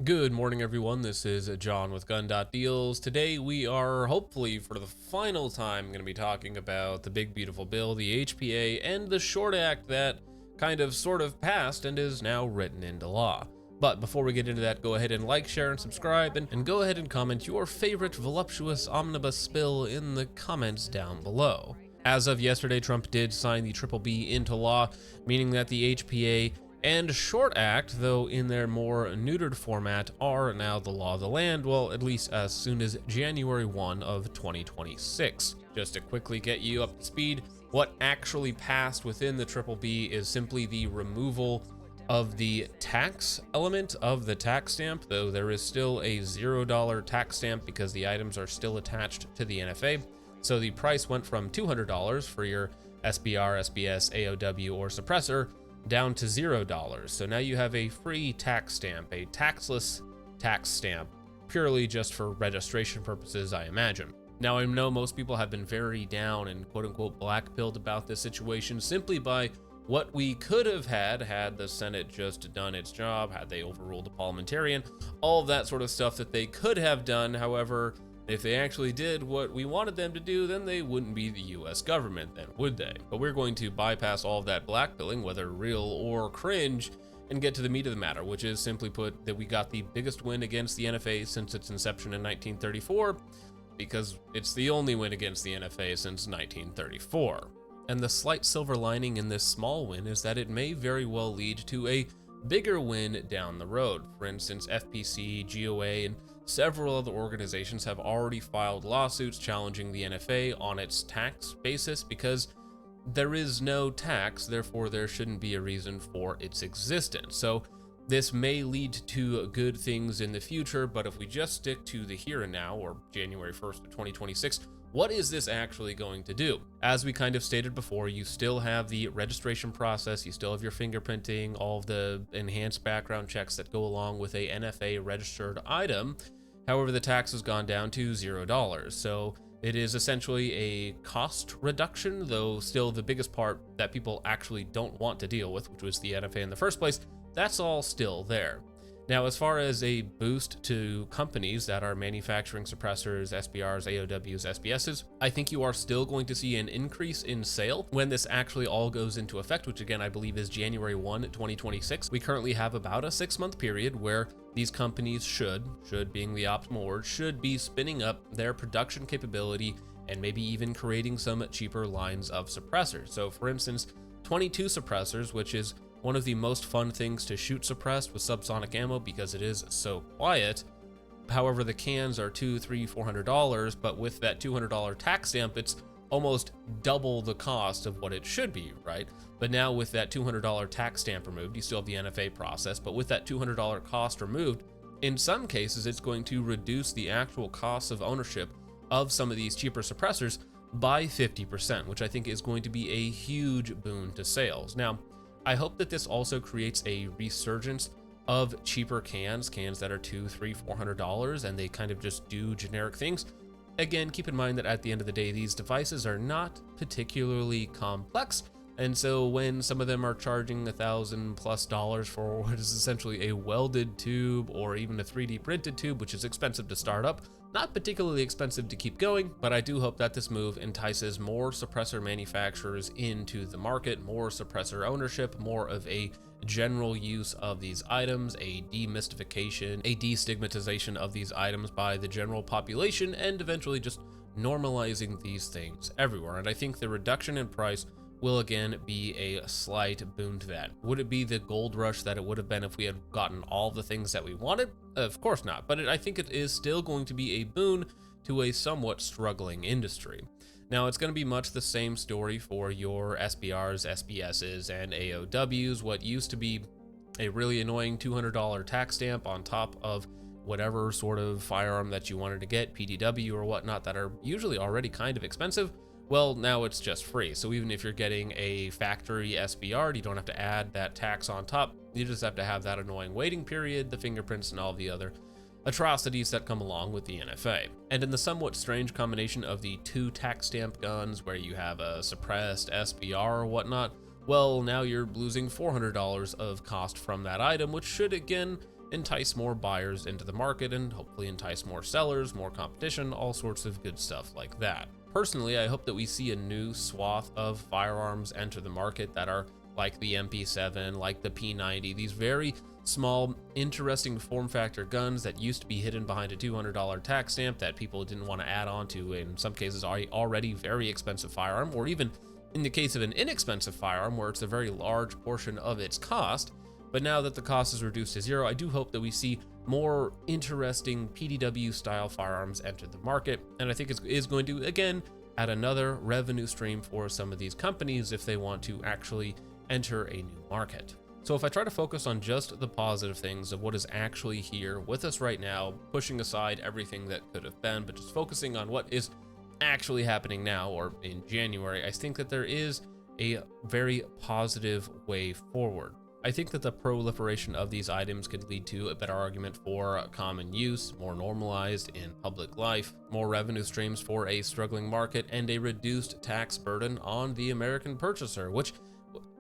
Good morning, everyone. This is John with Gun.Deals. Today, we are hopefully for the final time going to be talking about the big, beautiful bill, the HPA, and the short act that kind of sort of passed and is now written into law. But before we get into that, go ahead and like, share, and subscribe, and go ahead and comment your favorite voluptuous omnibus bill in the comments down below. As of yesterday, Trump did sign the Triple B into law, meaning that the HPA and Short Act, though in their more neutered format, are now the law of the land, well, at least as soon as January 1 of 2026. Just to quickly get you up to speed, what actually passed within the Triple B is simply the removal of the tax element of the tax stamp, though there is still a $0 tax stamp because the items are still attached to the NFA. So the price went from $200 for your SBR, SBS, AOW, or suppressor down to $0. So now you have a free tax stamp, a taxless tax stamp, purely just for registration purposes, I imagine. Now, I know most people have been very down and quote-unquote black-pilled about this situation simply by what we could have had the Senate just done its job, had they overruled the parliamentarian, all of that sort of stuff that they could have done. However, if they actually did what we wanted them to do, then they wouldn't be the US government, then would they? But we're going to bypass all of that blackpilling, whether real or cringe, and get to the meat of the matter, which is simply put that we got the biggest win against the NFA since its inception in 1934, because it's the only win against the NFA since 1934. And the slight silver lining in this small win is that it may very well lead to a bigger win down the road. For instance, FPC, GOA, and several other organizations have already filed lawsuits challenging the NFA on its tax basis because there is no tax, therefore there shouldn't be a reason for its existence. So this may lead to good things in the future, but if we just stick to the here and now, or January 1st of 2026, what is this actually going to do? As we kind of stated before, you still have the registration process, you still have your fingerprinting, all of the enhanced background checks that go along with a NFA registered item. However, the tax has gone down to $0. So it is essentially a cost reduction, though still the biggest part that people actually don't want to deal with, which was the NFA in the first place, that's all still there. Now, as far as a boost to companies that are manufacturing suppressors, SBRs, AOWs, SBSs, I think you are still going to see an increase in sale when this actually all goes into effect, which again, I believe is January 1, 2026. We currently have about a 6-month period where these companies should being the optimal word, should be spinning up their production capability and maybe even creating some cheaper lines of suppressors. So for instance, 22 suppressors, which is one of the most fun things to shoot suppressed with subsonic ammo because it is so quiet. However, the cans are $200, $300, $400, but with that $200 tax stamp, it's almost double the cost of what it should be, right? But now with that $200 tax stamp removed, you still have the NFA process, but with that $200 cost removed, in some cases, it's going to reduce the actual cost of ownership of some of these cheaper suppressors by 50%, which I think is going to be a huge boon to sales. Now, I hope that this also creates a resurgence of cheaper cans that are $200, $300, $400, and they kind of just do generic things. Again, keep in mind that at the end of the day, these devices are not particularly complex, and so when some of them are charging $1,000+ for what is essentially a welded tube or even a 3D printed tube, which is expensive to start up, not particularly expensive to keep going, but I do hope that this move entices more suppressor manufacturers into the market, more suppressor ownership, more of a general use of these items, a demystification, a destigmatization of these items by the general population, and eventually just normalizing these things everywhere. And I think the reduction in price will again be a slight boon to that. Would it be the gold rush that it would have been if we had gotten all the things that we wanted? Of course not, but I think it is still going to be a boon to a somewhat struggling industry. Now, it's going to be much the same story for your SBRs, SBSs, and AOWs. What used to be a really annoying $200 tax stamp on top of whatever sort of firearm that you wanted to get, PDW or whatnot, that are usually already kind of expensive, well, now it's just free. So even if you're getting a factory SBR, you don't have to add that tax on top. You just have to have that annoying waiting period, the fingerprints, and all the other atrocities that come along with the NFA. And in the somewhat strange combination of the 2 tax stamp guns where you have a suppressed SBR or whatnot, well, now you're losing $400 of cost from that item, which should again entice more buyers into the market and hopefully entice more sellers, more competition, all sorts of good stuff like that. Personally, I hope that we see a new swath of firearms enter the market that are like the MP7, like the P90, these very small, interesting form factor guns that used to be hidden behind a $200 tax stamp that people didn't want to add on to, in some cases, already very expensive firearm, or even in the case of an inexpensive firearm where it's a very large portion of its cost. But now that the cost is reduced to zero, I do hope that we see more interesting PDW style firearms enter the market. And I think it is going to, again, add another revenue stream for some of these companies if they want to actually enter a new market. So if I try to focus on just the positive things of what is actually here with us right now, pushing aside everything that could have been, but just focusing on what is actually happening now or in January, I think that there is a very positive way forward. I think that the proliferation of these items could lead to a better argument for common use, more normalized in public life, more revenue streams for a struggling market, and a reduced tax burden on the American purchaser, which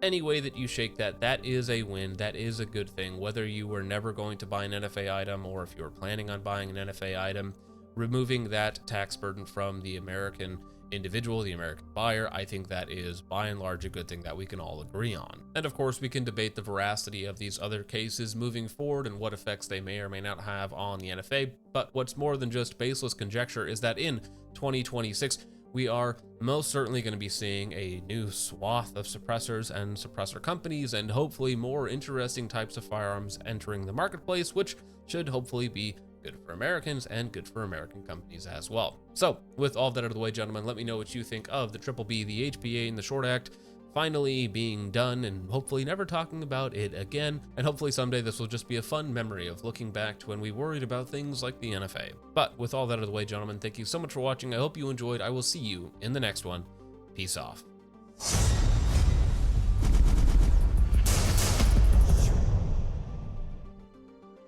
any way that you shake that, that is a win. That is a good thing. Whether you were never going to buy an NFA item or if you were planning on buying an NFA item, removing that tax burden from the American individual, the American buyer, I think that is by and large a good thing that we can all agree on. And of course, we can debate the veracity of these other cases moving forward and what effects they may or may not have on the NFA. But what's more than just baseless conjecture is that in 2026, we are most certainly going to be seeing a new swath of suppressors and suppressor companies, and hopefully more interesting types of firearms entering the marketplace, which should hopefully be good for Americans and good for American companies as well. So with all that out of the way, gentlemen, let me know what you think of the Triple B, the HPA, and the Short Act finally being done, and hopefully never talking about it again. And hopefully someday this will just be a fun memory of looking back to when we worried about things like the NFA. But with all that out of the way, gentlemen, thank you so much for watching. I hope you enjoyed. I will see you in the next one. Peace off.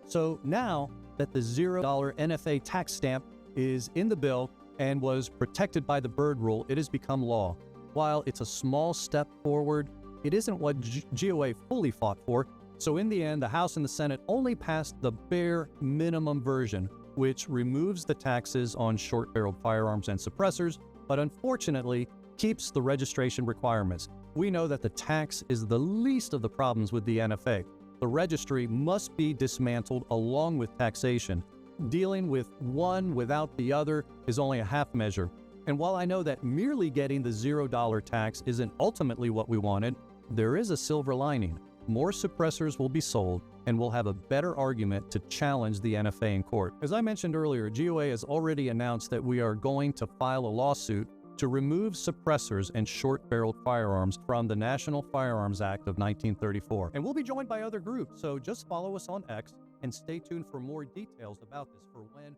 So now that the $0 NFA tax stamp is in the bill and was protected by the Byrd Rule, it has become law. While it's a small step forward, it isn't what GOA fully fought for. So in the end, the House and the Senate only passed the bare minimum version, which removes the taxes on short-barreled firearms and suppressors, but unfortunately keeps the registration requirements. We know that the tax is the least of the problems with the NFA. The registry must be dismantled along with taxation. Dealing with one without the other is only a half measure. And while I know that merely getting the $0 tax isn't ultimately what we wanted, there is a silver lining. More suppressors will be sold, and we'll have a better argument to challenge the NFA in court. As I mentioned earlier, GOA has already announced that we are going to file a lawsuit to remove suppressors and short-barreled firearms from the National Firearms Act of 1934. And we'll be joined by other groups, so just follow us on X and stay tuned for more details about this for when